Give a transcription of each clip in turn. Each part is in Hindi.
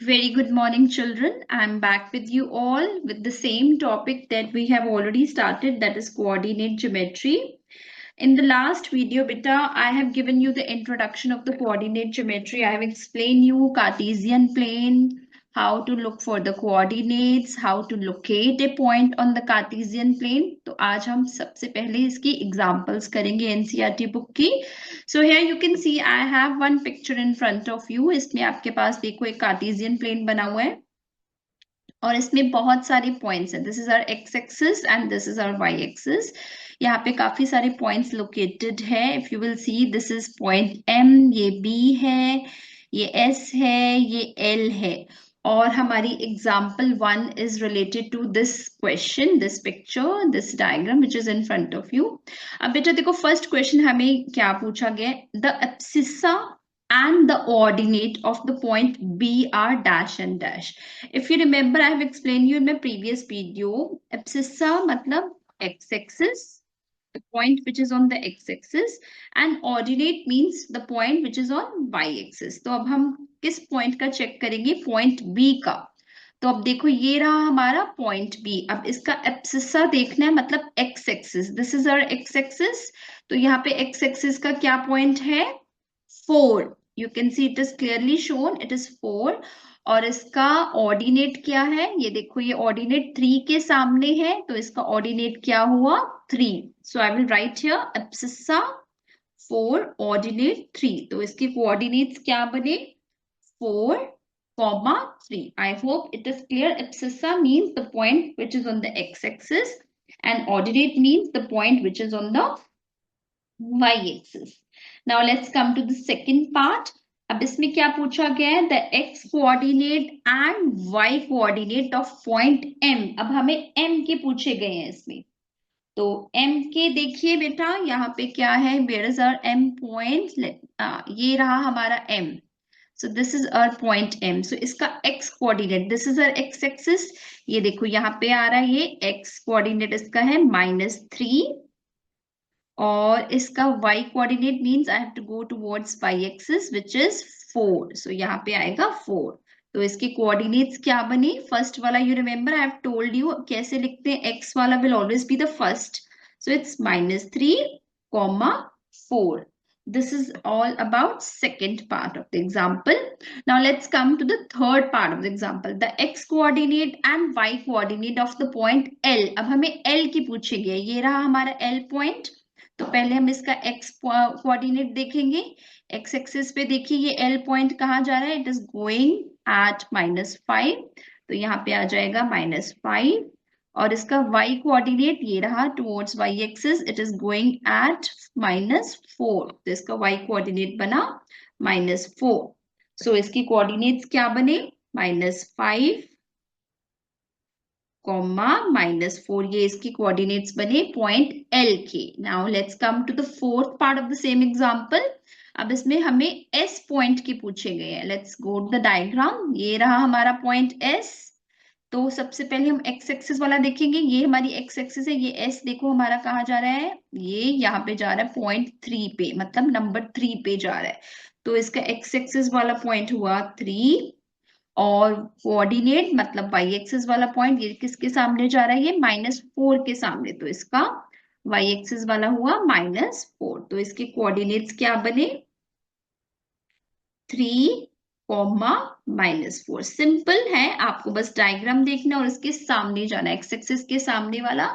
Very good morning, children. I'm back with you all with the same topic that we have already started, that is coordinate geometry. In the last video, beta, I have given you the introduction of the coordinate geometry. I have explained you Cartesian plane, how to look for the coordinates, how to locate a point on the Cartesian plane. तो आज हम सबसे पहले इसकी examples करेंगे NCERT book की. So here you can see I have one picture in front of you. इसमें आपके पास देखो एक Cartesian plane बना हुआ है और इसमें बहुत सारे पॉइंट्स हैं. This is our x axis and this is our y axis. यहाँ पे काफी सारे पॉइंट्स लोकेटेड है. If you will see, this is point M, ये बी है, ये एस है, ये एल है. और हमारी example 1 is related to this question, this picture, this diagram which is in front of you. अब बेटा देखो, फर्स्ट क्वेश्चन हमें क्या पूछा गया, the abscissa and the ordinate of the point B are dash and dash. If you remember, I have explained you in my previous video, abscissa matlab x-axis, the point which is on the x-axis, and ordinate means the point which is on y-axis. तो अब हम किस point का check करेंगे, point B का. तो अब देखो ये रहा हमारा पॉइंट बी. अब इसका एब्सिसा देखना है, मतलब x axis. This is our x axis. तो यहाँ पे एक्स एक्सिस का क्या पॉइंट है, 4. You can see it is clearly shown, it is 4. और इसका ऑर्डिनेट क्या है, ये देखो, ये ऑर्डिनेट 3 के सामने है, तो इसका ऑर्डिनेट क्या हुआ, 3. So I will write here abscissa 4 ordinate 3. तो इसके कोऑर्डिनेट्स क्या बने, 4, 3. I hope it is clear. Abscissa means the point which is on the x-axis and ordinate means the point which is on the y-axis. Now let's come to the second part. अब इसमें क्या पूछा गया है, the x coordinate and y coordinate of point M. अब हमें M के पूछे गए हैं इसमें. तो M के देखिए बेटा, यहाँ पे क्या है, where is our M point? ये रहा हमारा M. So this is our point M. So इसका x coordinate, this is our x axis. ये देखो यहाँ पे आ रहा है, ये x coordinate इसका है -3. और इसका y coordinate means I have to go towards y axis which is 4. So यहाँ पे आएगा 4. तो इसके coordinates क्या बने, फर्स्ट वाला, you remember I have told you कैसे लिखते हैं, x वाला will always be the first. So it's -3, 4. This is all about second part of the example. Now let's come to the third part of the example. The x coordinate and y coordinate of the point L. अब हमें L की पूछेंगे. ये रहा हमारा L point. तो पहले हम इसका x कोऑर्डिनेट देखेंगे. x एक्सिस पे देखिए ये L पॉइंट कहाँ जा रहा है, इट इज गोइंग एट -5. तो यहाँ पे आ जाएगा -5. और इसका y कोऑर्डिनेट ये रहा towards y axis, it is going at -4. तो इसका y कोऑर्डिनेट बना -4. सो इसकी कोऑर्डिनेट्स क्या बने, -5, -4. ये इसकी कोऑर्डिनेट्स बने पॉइंट L के. Now let's come to the fourth part of the same example. अब इसमें हमें S पॉइंट के पूछे गए हैं. Let's go to the diagram. ये रहा हमारा पॉइंट S. तो सबसे पहले हम एक्स एक्सिस वाला देखेंगे. ये हमारी एक्स एक्सिस है. ये एस देखो हमारा कहाँ जा रहा है, ये यहाँ पे जा रहा है .3 पे, मतलब नंबर 3 पे जा रहा है. तो इसका एक्स एक्सिस वाला पॉइंट हुआ 3. और कोऑर्डिनेट मतलब वाई एक्सिस वाला पॉइंट ये किसके सामने जा रहा है, ये -4 के सामने. तो इसका वाई एक्सिस वाला हुआ -4. तो इसके कोऑर्डिनेट्स क्या बने, 3, -4. सिंपल है, आपको बस डायग्राम देखना और इसके सामने जाना. एक्स एक्सिस के सामने वाला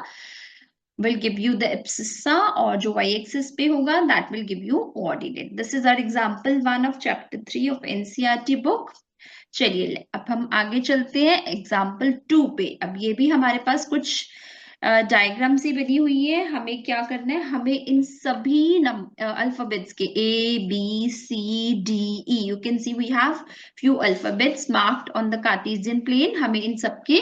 will give you the abscissa, और जो y axis पे होगा that will give you coordinate. This is our example 1 of chapter 3 of NCERT book. चलिए अब हम आगे चलते हैं एग्जाम्पल 2 पे. अब ये भी हमारे पास कुछ डायग्राम से बनी हुई है. हमें क्या करना है, हमें इन सभी अल्फाबेट्स के A B C D E, you can see we have few alphabets marked on the Cartesian plane. हमें इन सबके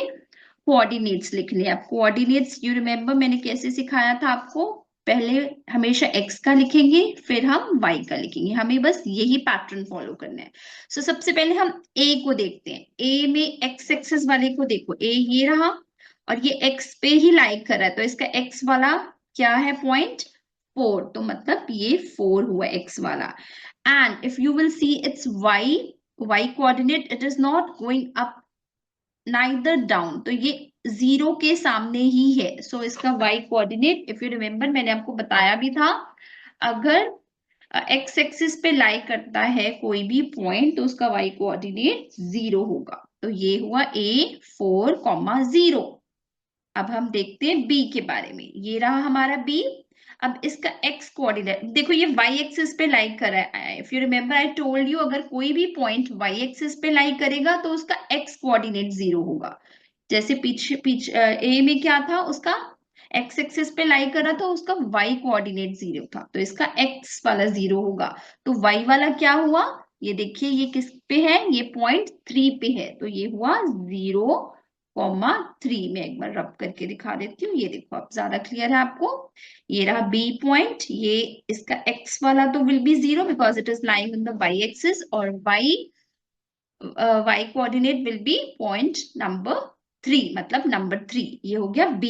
कोऑर्डिनेट्स लिखने हैं. अब कोऑर्डिनेट्स यू रिमेम्बर मैंने कैसे सिखाया था आपको, पहले हमेशा x का लिखेंगे फिर हम y का लिखेंगे. हमें बस यही पैटर्न फॉलो करना है. सो सबसे पहले हम a को देखते हैं. a में x एक्सिस वाले को देखो, a ये रहा और ये x पे ही लाइक कर रहा है. तो इसका x वाला क्या है, पॉइंट 4. तो मतलब ये 4 हुआ x वाला. And if you will see it's y y coordinate, it is not going up neither down, तो ये 0 के सामने ही है. सो इसका y coordinate, if you remember, मैंने आपको बताया भी था, अगर एक्स एक्सिस पे लाई करता है कोई भी पॉइंट तो उसका y कोऑर्डिनेट 0 होगा. तो ये हुआ A4,0. अब हम देखते हैं b के बारे में. ये रहा हमारा b. अब इसका x कोऑर्डिनेट देखो, ये y एक्सिस पे लाई कर रहा है. If you remember I told you, अगर कोई भी पॉइंट y एक्सिस पे लाई करेगा तो उसका x कोऑर्डिनेट 0 होगा. जैसे पीछे a में क्या था, उसका x एक्सिस पे लाई कर रहा था, उसका y कोऑर्डिनेट 0 था, तो इसका x वाला 0 होगा. तो y वाला क्या हुआ, ये देखिए, ये किस पे है, ये पॉइंट 3 पे है, तो ये हुआ 0,3. मैं एक बार रब करके दिखा देती हूँ. ये देखो, अब ज्यादा क्लियर है आपको. ये रहा b पॉइंट. ये इसका x वाला तो will be 0 because it is lying on the y axis, और y coordinate will be point number 3, मतलब नंबर 3. ये हो गया b.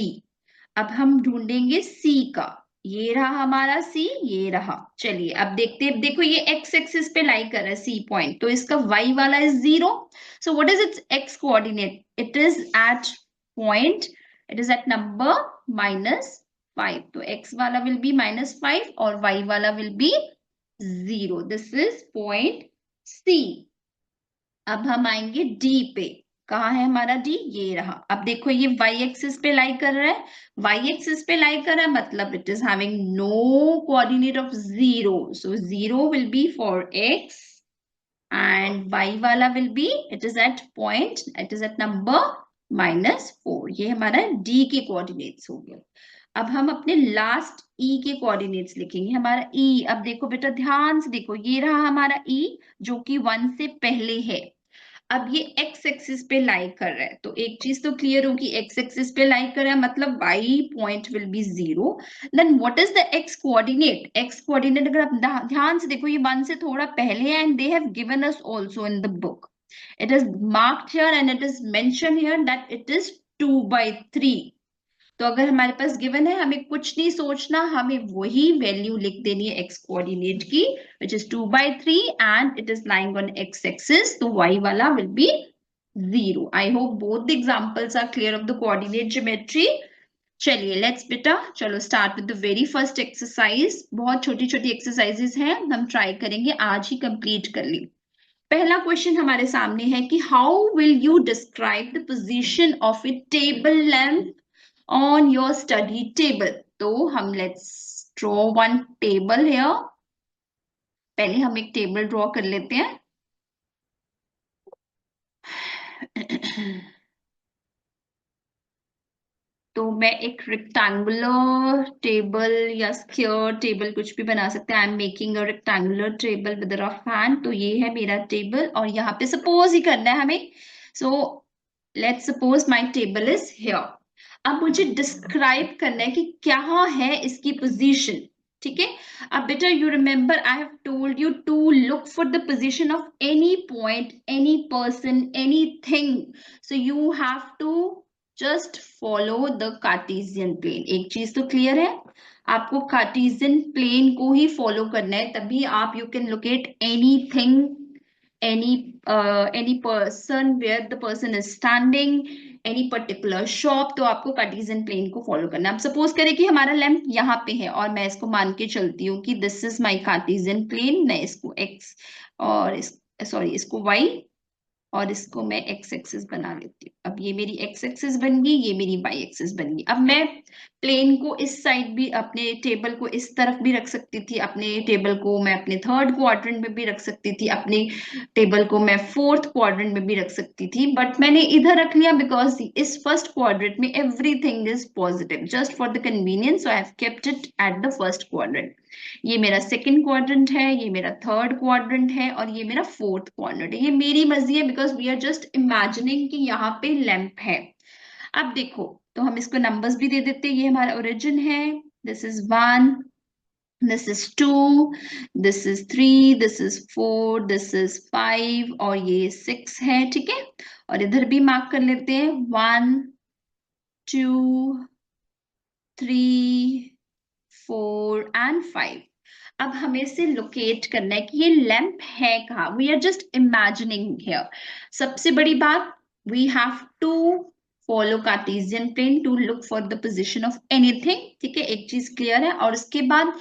अब हम ढूंढेंगे c का. ये रहा हमारा c, ये रहा. चलिए अब देखते हैं. देखो, ये x एक्सिस पे लाई कर रहा है c पॉइंट, तो इसका y वाला is 0. So what is its x coordinate? It is at point, it is at number -5. तो x वाला विल बी -5 और y वाला will be 0. This is point c. अब हम आएंगे D पे. कहाँ है हमारा D? ये रहा. अब देखो, ये y एक्सिस पे लाई कर रहा है. y एक्सिस पे लाई कर रहा है, मतलब it is having no coordinate of 0. So 0 will be for x and y वाला will be, it is at point, it is at number -4. ये हमारा D के कोऑर्डिनेट्स हो गए. अब हम अपने लास्ट E के कोऑर्डिनेट्स लिखेंगे. हमारा E, अब देखो बेटा, ध्यान से देखो, ये रहा हमारा E जो कि 1 से पहले है. अब ये x एक्सिस पे लाई कर रहा है, तो एक चीज तो क्लियर होगी, x एक्सिस पे लाई कर रहा है मतलब y point will be 0. Then what is the x coordinate? x coordinate अगर आप ध्यान से देखो, ये 1 से थोड़ा पहले है, and they have given us also in the book. It is marked here and it is mentioned here that it is 2/3. तो अगर हमारे पास गिवन है, हमें कुछ नहीं सोचना, हमें वही वैल्यू लिख देनी है x कोऑर्डिनेट की, which is 2/3 and it is lying on x axis. तो y वाला will be 0. I hope both the examples are clear of the coordinate geometry. चलिए लेट्स बेटा, चलो start with the very first exercise. बहुत छोटी छोटी एक्सरसाइजेस हैं, हम ट्राई करेंगे आज ही कंप्लीट कर ली. पहला क्वेश्चन हमारे सामने है कि how will you describe the position of A table lamp on your study table. तो हम let's draw one table here. पहले हम एक टेबल ड्रॉ कर लेते हैं. तो मैं एक रेक्टेंगुलर टेबल या स्क्वायर टेबल कुछ भी बना सकते हैं. I am making a rectangular table with a rough hand. तो ये है मेरा टेबल और यहाँ पे सपोज ही करना है हमें. So let's suppose my table is here. अब मुझे डिस्क्राइब करना है कि क्या है इसकी पोजीशन. ठीक है. अब बेटा, you remember I have told you to look for the position of any point, any person, anything. So you have to just follow the Cartesian plane. एक चीज तो क्लियर है, आपको कार्टेशियन प्लेन को ही फॉलो करना है, तभी आप you can locate anything, any person, where the person is standing, any particular shop. तो आपको कार्टेशियन प्लेन को फॉलो करना है. अब सपोज करें कि हमारा लैंप यहाँ पे है और मैं इसको मान के चलती हूँ कि this is my Cartesian plane. मैं इसको x और इसको y और इसको मैं x एक्सिस बना लेती हूँ. अब ये मेरी x एक्सिस बन गई, ये मेरी y एक्सिस बन गई. अब मैं प्लेन को इस साइड भी, अपने टेबल को इस तरफ भी रख सकती थी, अपने टेबल को मैं अपने थर्ड क्वाड्रेंट में भी रख सकती थी, अपने टेबल को मैं फोर्थ क्वाड्रेंट में भी रख सकती थी, बट मैंने इधर रख लिया बिकॉज इस फर्स्ट क्वाड्रेंट में everything is positive. Just for the convenience I have kept it at the first quadrant. ये मेरा सेकंड क्वाड्रेंट है, ये मेरा थर्ड क्वाड्रेंट है और ये मेरा फोर्थ क्वाड्रेंट है. ये मेरी मर्जी है because we are just imagining कि यहाँ पे लैंप है. अब देखो, तो हम इसको नंबर्स भी दे देते हैं. ये हमारा ओरिजिन है. This is 1, this is 2, this is 3, this is 4, this is 5 और ये 6 है. ठीक है. और इधर भी मार्क कर लेते हैं 1, 2, 3, 4 and 5. अब हमें से लोकेट करना है कि ये लैंप है कहाँ. We are just imagining here. सबसे बड़ी बात, we have to follow Cartesian plane to look for the position of anything. ठीक है, एक चीज क्लियर है. और उसके बाद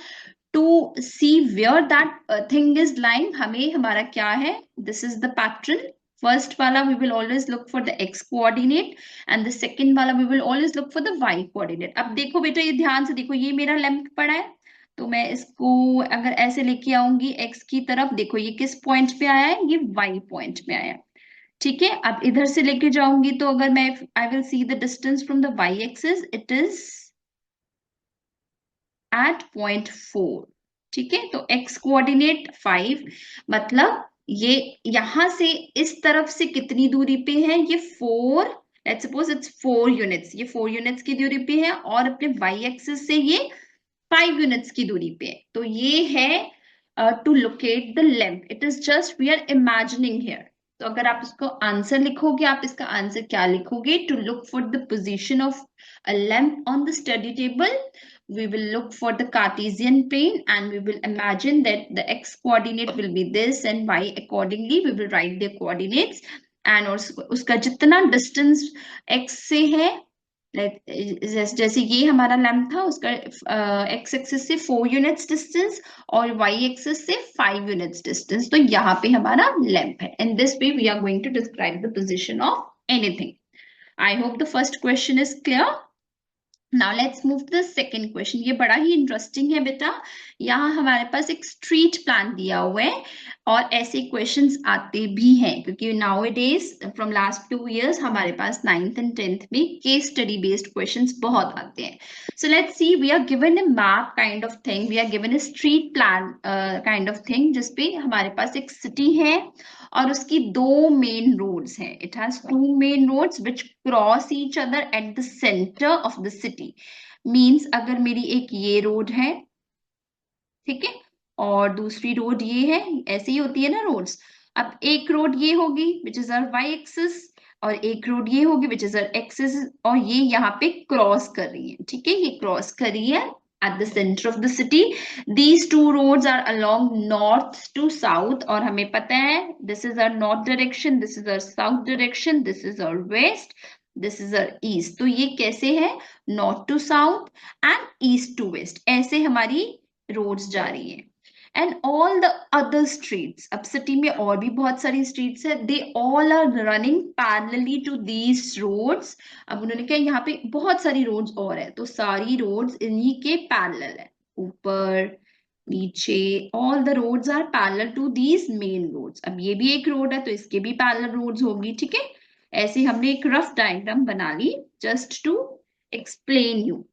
to see where that thing is lying, हमें हमारा क्या है, this is the pattern. First वाला we will always look for the x coordinate and the second वाला we will always look for the y coordinate. अब देखो बेटा, ये ध्यान से देखो, ये मेरा लैंप पड़ा है, तो मैं इसको अगर ऐसे लेके आऊंगी x की तरफ, देखो ये किस पॉइंट पे आया है, ये y पॉइंट पे आया है. ठीक है, अब इधर से लेके जाऊंगी तो अगर मैं I will see the distance from the y axis, it is at 0.4. ठीक है, तो x कोऑर्डिनेट 5, मतलब ये यहां से इस तरफ से कितनी दूरी पे है, ये 4, लेट्स सपोज इट्स 4 यूनिट्स, ये 4 यूनिट्स की दूरी पे है, और अपने y एक्सिस से ये 5 यूनिट्स की दूरी पे है. तो ये है to locate the length. It is just we are imagining here. तो अगर आप इसको आंसर लिखोगे, आप इसका आंसर क्या लिखोगे, to look for the position of a lamp on the study table, we will look for the Cartesian plane and we will imagine that the x coordinate will be this and y accordingly we will write the coordinates. and उसका जितना distance x से है, जैसे ये हमारा लैंप था, उसका एक्स एक्सिस से 4 यूनिट्स डिस्टेंस और वाई एक्सिस से 5 यूनिट्स डिस्टेंस, तो यहाँ पे हमारा लैंप है. In this way we are going to describe the position of anything. I hope the first question is clear. Now let's move to the second question. ये बड़ा ही इंटरेस्टिंग है बेटा. यहाँ हमारे पास एक स्ट्रीट प्लान दिया हुआ है और ऐसे क्वेश्चंस आते भी हैं, क्योंकि now it is from last 2 years हमारे पास 9th and 10th में केस स्टडी बेस्ड क्वेश्चंस बहुत आते हैं. So let's see, we are given a map kind of thing, we are given a street plan kind of thing, जिसपे हमारे पास एक सिटी है और उसकी 2 मेन रोड्स हैं. It has 2 main roads which cross each other at the centre of the city. Means अगर मेरी एक ये रोड है, ठीक है, और दूसरी रोड ये है, ऐसे ही होती है ना रोड्स. अब एक रोड ये होगी which is our y axis, और एक रोड ये होगी विच इज आवर एक्सिस, और ये यहाँ पे क्रॉस कर रही है. ठीक है, ये क्रॉस कर रही है at the center of the city. These two roads are along north to south, और हमें पता है this is our north direction, this is our south direction, this is our west, this is our east. तो ये कैसे है, north to south and east to west, ऐसे हमारी रोड्स जा रही हैं. And all the other streets, अब सिटी में और भी बहुत सारी स्ट्रीट्स है, they all are running parallelly to these roads. अब उन्होंने कहा यहाँ पे बहुत सारी रोड्स और है, तो सारी रोड्स इन्हीं के पैरेलल है, ऊपर नीचे, all the roads are parallel to these main roads. अब ये भी एक रोड है तो इसके भी पैरेलल रोड्स होगी. ठीक है, ऐसे हमने एक रफ डायग्राम बना ली जस्ट टू एक्सप्लेन यू.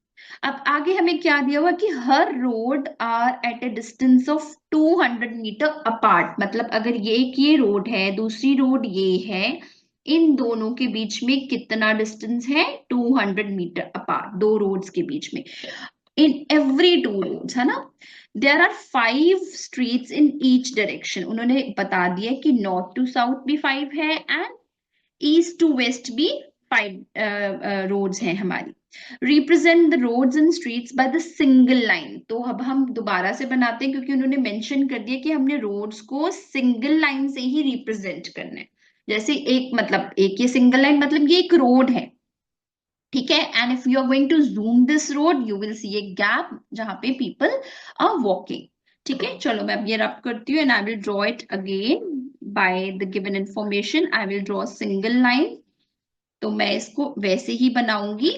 अब आगे हमें क्या दिया हुआ कि हर road are at a distance of 200 metre apart. मतलब अगर ये रोड है, दूसरी रोड ये है, इन दोनों के बीच में कितना डिस्टेंस है, 200 मीटर अपार्ट, 2 रोड्स के बीच में. इन एवरी 2 रोड्स, है ना, there are 5 streets in each direction. उन्होंने बता दिया कि नॉर्थ टू साउथ भी 5 है एंड ईस्ट टू वेस्ट भी 5 रोड्स हैं हमारी. Represent the roads and streets by the single line. तो अब हम दोबारा से बनाते हैं, क्योंकि उन्होंने मेंशन कर दिया कि हमने रोड्स को सिंगल लाइन से ही रिप्रेजेंट करना है. जैसे एक, मतलब एक ये सिंगल लाइन, मतलब ये एक रोड है, ठीक है, and if you are going to zoom this road you will see a gap जहां पे पीपल आर वॉकिंग. ठीक है, चलो मैं अब ये रब करती हूँ and I will draw it again by the given information. I will draw single line, तो मैं इसको वैसे ही बनाऊंगी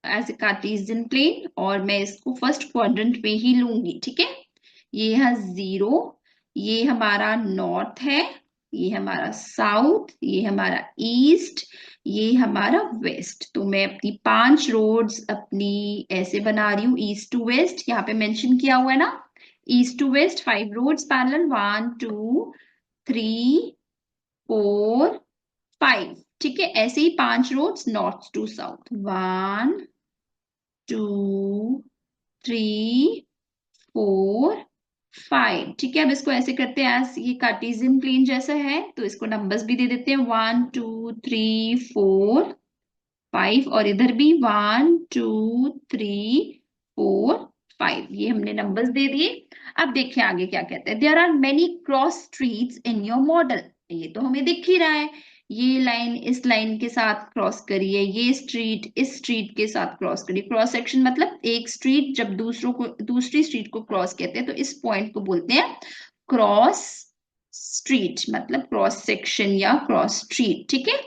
एज ए कार्टेशियन प्लेन, और मैं इसको फर्स्ट क्वाड्रेंट में ही लूंगी. ठीक है, ये है 0, ये हमारा नॉर्थ है, ये हमारा साउथ, ये हमारा ईस्ट, ये हमारा वेस्ट. तो मैं अपनी 5 रोड्स अपनी ऐसे बना रही हूँ, ईस्ट टू वेस्ट. यहाँ पे मेंशन किया हुआ है ना, east to west 5 roads parallel, 1 2 3 4 5. ठीक है, ऐसे ही 5 रोड्स नॉर्थ टू साउथ, 1 2 3 4 5. ठीक है, अब इसको ऐसे करते हैं, एज ये कार्टेशियन प्लेन जैसा है तो इसको नंबर्स भी दे देते हैं, 1 2 3 4 5, और इधर भी 1 2 3 4 5, ये हमने नंबर्स दे दिए। अब देखिए आगे क्या कहते हैं, there are many cross streets in your model. ये तो हमें दिख ही रहा है, ये लाइन इस लाइन के साथ क्रॉस करी है, ये स्ट्रीट इस स्ट्रीट के साथ क्रॉस करी। क्रॉस सेक्शन मतलब एक स्ट्रीट जब दूसरी स्ट्रीट को क्रॉस कहते हैं तो इस पॉइंट को बोलते हैं क्रॉस स्ट्रीट, मतलब क्रॉस सेक्शन या क्रॉस स्ट्रीट। ठीक है,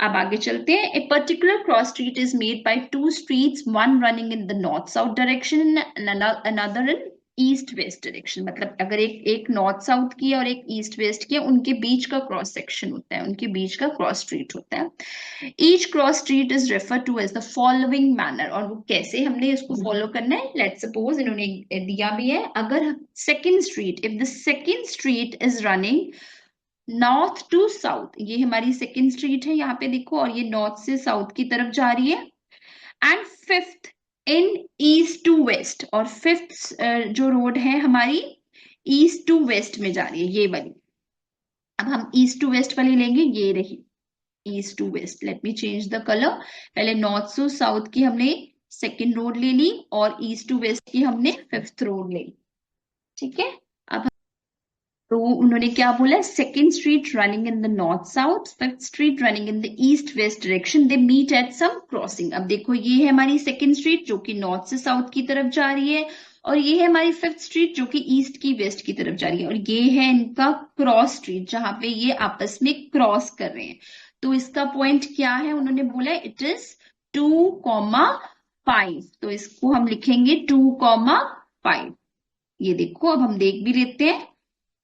अब आगे चलते हैं। A particular cross street is made by two streets, one running in the north south direction and another in east west direction. मतलब अगर एक नॉर्थ साउथ की और एक ईस्ट वेस्ट की, उनके बीच का क्रॉस सेक्शन होता है, उनके बीच का क्रॉस स्ट्रीट होता है। Each cross street is refer to as the following manner. और वो कैसे हमने इसको फॉलो करना है, लेट्स सपोज इन्होंने दिया भी है, अगर second street, if the second street is running north to south, ये हमारी सेकेंड स्ट्रीट है यहाँ पे देखो, और ये नॉर्थ से साउथ की तरफ जा रही है। And fifth in east to west, और फिफ्थ जो रोड है हमारी ईस्ट टू वेस्ट में जा रही है, ये वाली। अब हम ईस्ट टू वेस्ट वाली लेंगे, ये रही east to west. Let me change the colour. पहले नॉर्थ टू साउथ की हमने सेकेंड रोड ले ली और ईस्ट टू वेस्ट की हमने फिफ्थ रोड ले ली। ठीक है, तो उन्होंने क्या बोला, second street running in the north south, fifth street running in the east west direction, they meet at some crossing. अब देखो ये है हमारी सेकेंड स्ट्रीट जो कि नॉर्थ से साउथ की तरफ जा रही है, और ये है हमारी फिफ्थ स्ट्रीट जो कि ईस्ट की वेस्ट की तरफ जा रही है, और ये है इनका क्रॉस स्ट्रीट जहां पे ये आपस में क्रॉस कर रहे हैं। तो इसका पॉइंट क्या है, उन्होंने बोला इट इज 2,5। तो इसको हम लिखेंगे 2,5। ये देखो अब हम देख भी लेते हैं,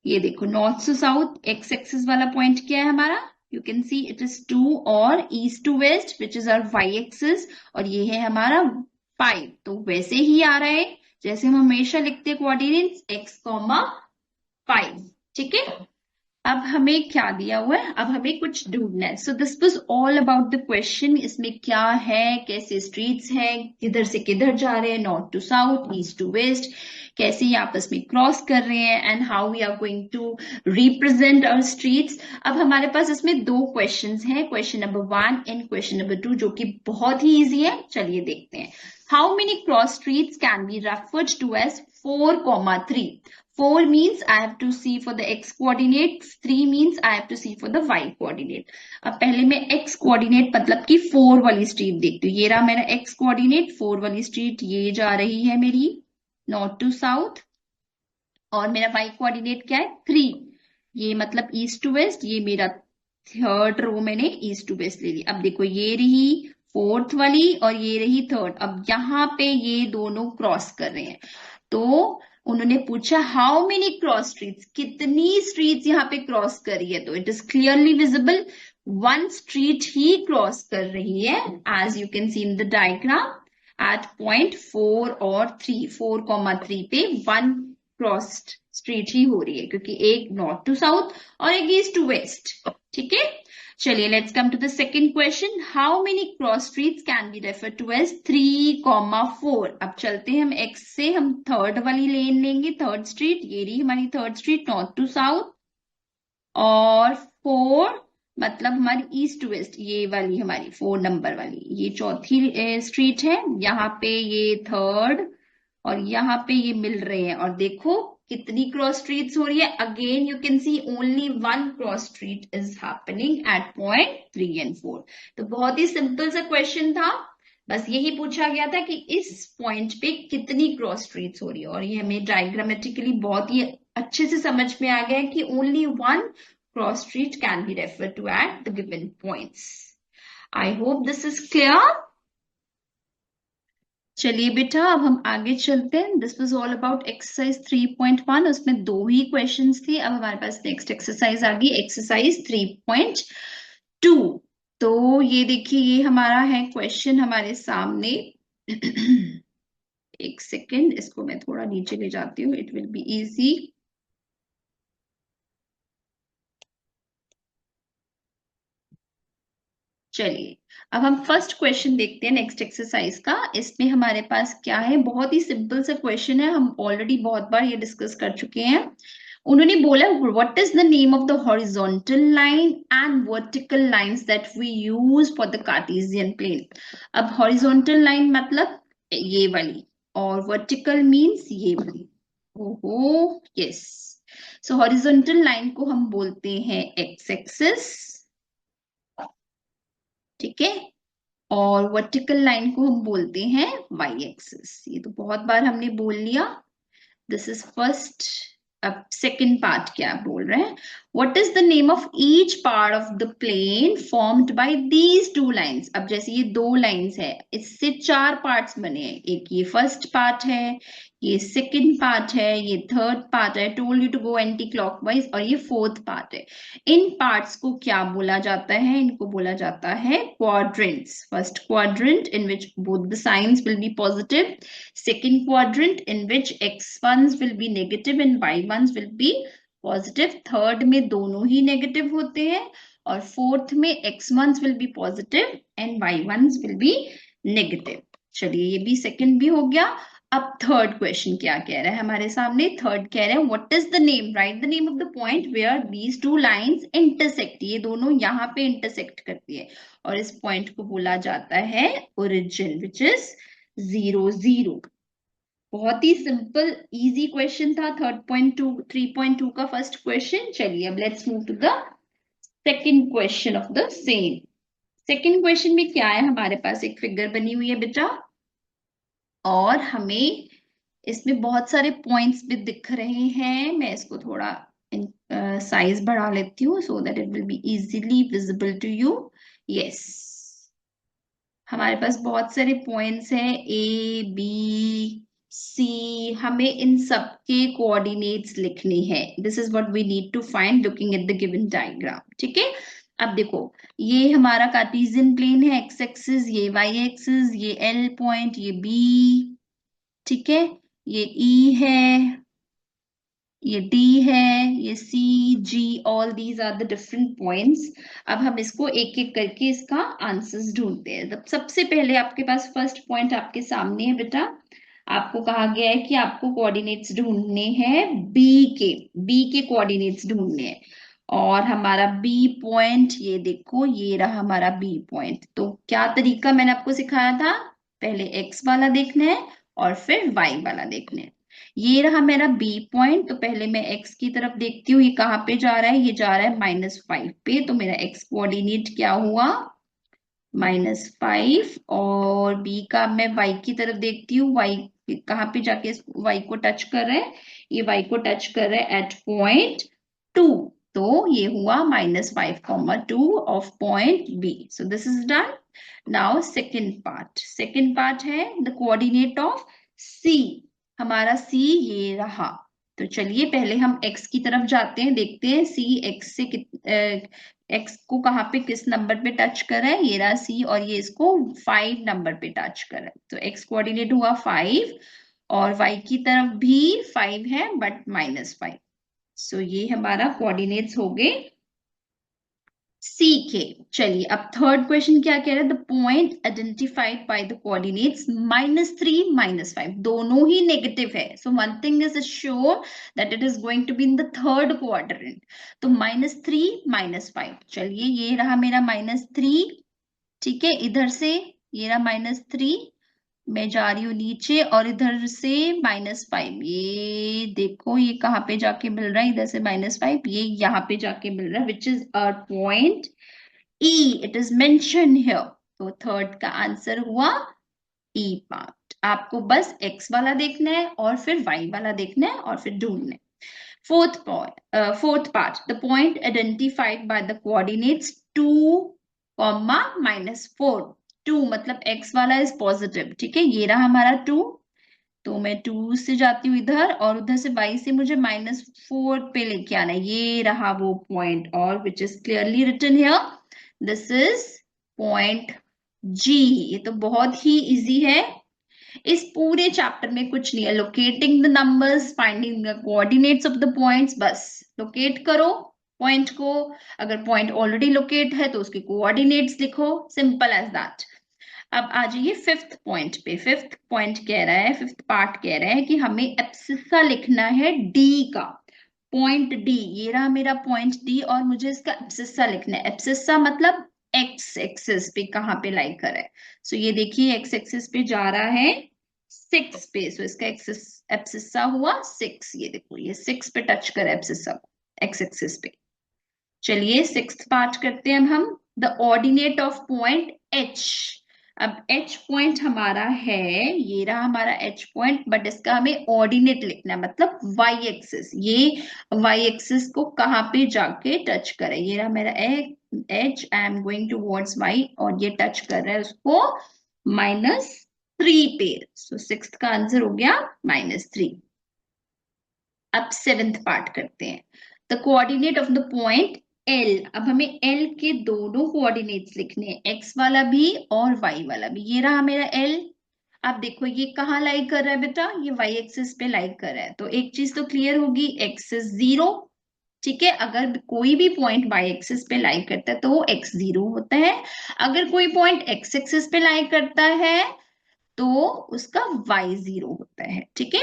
ये देखो north to south x axis वाला पॉइंट क्या है हमारा, you can see it is 2, और east to west which is our y axis, और ये है हमारा 5। तो वैसे ही आ रहा है जैसे हम हमेशा लिखते हैं कोऑर्डिनेट्स x,5। ठीक है, अब हमें क्या दिया हुआ है, अब हमें कुछ ढूंढना है। So this was all about the question. इसमें क्या है, कैसे स्ट्रीट्स हैं, किधर से किधर जा रहे हैं, north to south, east to west, कैसे ये आपस में क्रॉस कर रहे हैं, and how we are going to represent our streets. अब हमारे पास इसमें दो क्वेश्चंस हैं, question number 1 and question number 2, जो कि बहुत ही इजी है। चलिए देखते हैं। How many cross streets can be referred to as 4,3? 4 means I have to see for the x coordinate, 3 means I have to see for the y coordinate. अब पहले मैं x coordinate मतलब कि 4 वाली स्ट्रीट देखती हूँ। ये रहा मेरा x coordinate, 4 वाली स्ट्रीट ये जा रही है मेरी नॉर्थ टू साउथ, और मेरा y coordinate क्या है 3, ये मतलब ईस्ट टू वेस्ट। ये मेरा थर्ड रो मैंने ईस्ट टू वेस्ट ले ली। अब देखो ये रही फोर्थ वाली और ये रही थर्ड। अब यहाँ पे ये दोनों क्रॉस कर रहे हैं, तो उन्होंने पूछा हाउ मेनी क्रॉस स्ट्रीट्स, कितनी स्ट्रीट्स यहाँ पे क्रॉस कर रही है। तो it is clearly visible, one street ही क्रॉस कर रही है, as you can see in the diagram at point 4 और 3, 4,3 पे वन क्रॉस स्ट्रीट ही हो रही है, क्योंकि एक नॉर्थ टू साउथ और एक ईस्ट टू वेस्ट। ठीक है, चलिए let's come to the second question. How many cross streets can be refer to as 3,4? अब चलते हैं हम एक्स से, हम थर्ड वाली लेन लेंगे, थर्ड स्ट्रीट, ये रही हमारी third street north to south, और 4 मतलब हमारी ईस्ट टू वेस्ट, ये वाली हमारी 4 नंबर वाली, ये चौथी स्ट्रीट है। यहाँ पे ये थर्ड और यहाँ पे ये मिल रहे हैं, और देखो कितनी क्रॉस स्ट्रीट्स हो रही है। Again you can C only one cross street is happening at point 3 and 4। तो बहुत ही सिंपल सा क्वेश्चन था, बस यही पूछा गया था कि इस पॉइंट पे कितनी क्रॉस स्ट्रीट्स हो रही है, और ये हमें डायग्रामेटिकली बहुत ही अच्छे से समझ में आ गया कि only one cross street can be refer to at the given points. I hope this is clear. चलिए बेटा अब हम आगे चलते हैं। This was all about exercise 3.1, उसमें 2 ही क्वेश्चंस थी। अब हमारे पास नेक्स्ट एक्सरसाइज आ गई, एक्सरसाइज 3.2। तो ये देखिए, ये हमारा है क्वेश्चन हमारे सामने। एक सेकेंड, इसको मैं थोड़ा नीचे ले जाती हूँ, इट विल बी इजी। चलिए अब हम फर्स्ट क्वेश्चन देखते हैं नेक्स्ट एक्सरसाइज का। इसमें हमारे पास क्या है, बहुत ही सिंपल सा क्वेश्चन है, हम ऑलरेडी बहुत बार ये डिस्कस कर चुके हैं। उन्होंने बोला what is the name of the horizontal line and vertical lines that we use for the Cartesian plane. अब हॉरिजॉन्टल लाइन मतलब ये वाली, और वर्टिकल मीन्स ये वाली। ओहो यस। सो हॉरिजॉन्टल लाइन को हम बोलते हैं एक्स एक्सिस, ठीक है, और वर्टिकल लाइन को हम बोलते हैं वाई एक्सिस। ये तो बहुत बार हमने बोल लिया। This is first. अब सेकेंड पार्ट क्या बोल रहे हैं, what is the name of each part of the plane formed by these two lines. अब जैसे ये दो लाइंस है, इससे चार पार्ट्स बने हैं, एक ये फर्स्ट पार्ट है, ये सेकंड पार्ट है, ये थर्ड पार्ट है, told you to go anti clockwise, और ये फोर्थ पार्ट है। इन पार्ट्स को क्या बोला जाता है, इनको बोला जाता है quadrants. First quadrant in which both the science will be positive, second quadrant in which x1s will be negative and y1s will be positive, third में दोनों ही negative होते हैं, और fourth में x1s will be positive and y1s will be negative। चलिए ये भी second भी हो गया। अब थर्ड क्वेश्चन क्या कह रहा है हमारे सामने, थर्ड कह रहे हैं what is the name, right the name of the point where these two lines intersect. ये दोनों यहाँ पे इंटरसेक्ट करती है, और इस पॉइंट को बोला जाता है ओरिजिन, विच इज 0 0। बहुत ही सिंपल इजी क्वेश्चन था 3.2 का फर्स्ट क्वेश्चन। चलिए अब let's move to the second question of the same. Second question में क्या है, हमारे पास एक फिगर बनी हुई है बेटा, और हमें इसमें बहुत सारे पॉइंट्स भी दिख रहे हैं। मैं इसको थोड़ा साइज बढ़ा लेती हूँ so that it will be easily visible to you. Yes, हमारे पास बहुत सारे पॉइंट्स हैं, ए बी सी, हमें इन सब के कोऑर्डिनेट्स लिखने हैं। This is what we need to find looking at the given diagram, ठीक है। अब देखो, ये हमारा कार्टेशियन प्लेन है, एक्स एक्सिस, ये वाई एक्सिस, ये एल पॉइंट, ये बी, ठीक है, ये ई है, ये डी है, ये C G, all these are the different points. अब हम इसको एक एक करके इसका आंसर्स ढूंढते हैं। सबसे पहले आपके पास फर्स्ट पॉइंट आपके सामने है बेटा, आपको कहा गया है कि आपको कोऑर्डिनेट्स ढूंढने हैं बी के कोऑर्डिनेट्स ढूंढने हैं, और हमारा बी पॉइंट ये देखो, ये रहा हमारा बी पॉइंट। तो क्या तरीका मैंने आपको सिखाया था, पहले एक्स वाला देखना है और फिर वाई वाला देखना है। ये रहा मेरा बी पॉइंट, तो पहले मैं एक्स की तरफ देखती हूँ, ये कहाँ पे जा रहा है, ये जा रहा है -5 पे, तो मेरा एक्स कोऑर्डिनेट क्या हुआ, -5। और बी का मैं वाई की तरफ देखती हूँ, वाई कहाँ पे जाके वाई को टच कर रहे हैं, ये वाई को टच कर रहे हैं एट पॉइंट 2, तो ये हुआ -5,2 of point B. So this is done. Now second part है द कोऑर्डिनेट ऑफ सी। हमारा सी ये रहा, तो चलिए पहले हम x की तरफ जाते हैं, देखते हैं सी x से x को कहाँ पे किस नंबर पे टच कर रहा है, ये रहा सी, और ये इसको 5 नंबर पे टच कर रहा है, तो x कोऑर्डिनेट हुआ 5, और y की तरफ भी 5 है बट -5। सो ये हमारा कोऑर्डिनेट्स हो गए सी के। चलिए अब थर्ड क्वेश्चन क्या कह रहा है, the point identified by the coordinates -3 -5, दोनों ही नेगेटिव है। So one thing is sure that it is going to be in the third quadrant, तो -3 -5। चलिए ये रहा मेरा -3, ठीक है, इधर से ये रहा -3, मैं जा रही हूँ नीचे, और इधर से -5, ये देखो ये कहाँ पे जाके मिल रहा है, इधर से -5 ये यहाँ पे जाके मिल रहा है, which is our point E, it is mention here. तो थर्ड का आंसर हुआ E पार्ट। आपको बस x वाला देखना है और फिर y वाला देखना है और फिर ढूंढना है। Fourth part, the point identified by the coordinates 2, -4। 2 मतलब x वाला इज पॉजिटिव, ठीक है, ये रहा हमारा 2, तो मैं 2 से जाती हूँ इधर, और उधर से y से मुझे -4 पे लेके आना है, ये रहा वो पॉइंट, और which is clearly written here, this is point G। ये तो बहुत ही इजी है, इस पूरे चैप्टर में कुछ नहीं है, locating the numbers, finding the coordinates of the points, बस लोकेट करो पॉइंट को, अगर पॉइंट ऑलरेडी लोकेट है तो उसके कोऑर्डिनेट्स लिखो, सिंपल एज दैट। अब आ जाइए फिफ्थ पॉइंट पे। फिफ्थ पॉइंट कह रहा है, फिफ्थ पार्ट कह रहा है कि हमें एब्सिस्सा लिखना है डी का, पॉइंट डी, ये रहा मेरा पॉइंट डी, और मुझे इसका एब्सिस्सा लिखना है। एब्सिस्सा मतलब एक्स एक्सिस पे कहाँ पे लाई कर है, सो ये देखिए एक्स एक्सिस पे जा रहा है 6 पे, सो इसका एब्सिसा हुआ 6। ये देखो ये 6 पे टच करे एब्सिसा को एक्स एक्सिस पे। चलिए 6th पार्ट करते हैं अब हम। The ordinate of point H. अब एच पॉइंट हमारा है, ये रहा हमारा एच पॉइंट, बट इसका हमें ऑर्डिनेट लिखना है, मतलब वाई एक्सिस। ये वाई एक्सिस को कहाँ पे जाके टच करे, ये रहा मेरा H, I am going towards Y, और ये टच कर रहा है उसको -3 पे। सो 6th का आंसर हो गया -3। अब 7th पार्ट करते हैं। The coordinate of the point L. अब हमें एल के दोनों कोऑर्डिनेट्स लिखने हैं, एक्स वाला भी और वाई वाला भी। ये रहा मेरा एल। अब देखो ये कहाँ लाई कर रहा है बेटा, ये वाई एक्सिस पे लाई कर रहा है, तो एक चीज तो क्लियर होगी, एक्स इज 0। ठीक है, अगर कोई भी पॉइंट वाई एक्सिस पे लाई करता है तो वो एक्स 0 होता है। अगर कोई पॉइंट एक्स एक्सिस पे लाई करता है तो उसका y 0 होता है। ठीक है,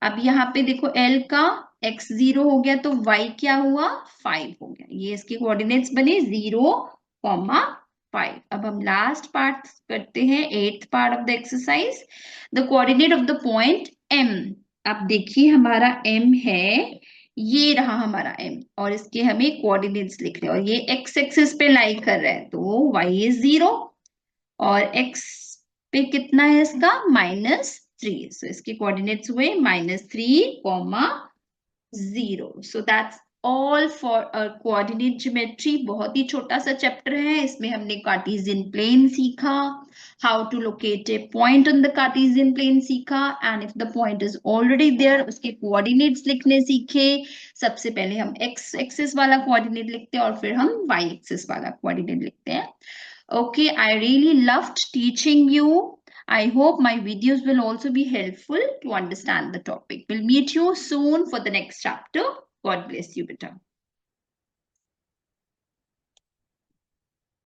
अब यहाँ पे देखो L का x 0 हो गया तो y क्या हुआ, 5 हो गया। ये इसके कोऑर्डिनेट्स बने 0,5। अब हम लास्ट पार्ट करते हैं, 8th part of the exercise. The coordinate of the point M। अब देखिए हमारा M है, ये रहा हमारा M, और इसके हमें कोऑर्डिनेट्स लिख रहे हैं, और ये x एक्सिस पे लाई कर रहा है तो y इज 0, और x पे कितना है इसका -3। सो इसके कोऑर्डिनेट्स हुए -3,0। So that's all for coordinate geometry. बहुत ही छोटा सा चैप्टर है, इसमें हमने कार्टेशियन प्लेन सीखा, how to locate a point on the Cartesian plane सीखा, and if the point is already there उसके कोऑर्डिनेट्स लिखने सीखे। सबसे पहले हम एक्स एक्सिस वाला कोऑर्डिनेट लिखते हैं और फिर हम वाई एक्सिस वाला कोऑर्डिनेट लिखते हैं। Okay, I really loved teaching you. I hope my videos will also be helpful to understand the topic. We'll meet you soon for the next chapter. God bless you, beta.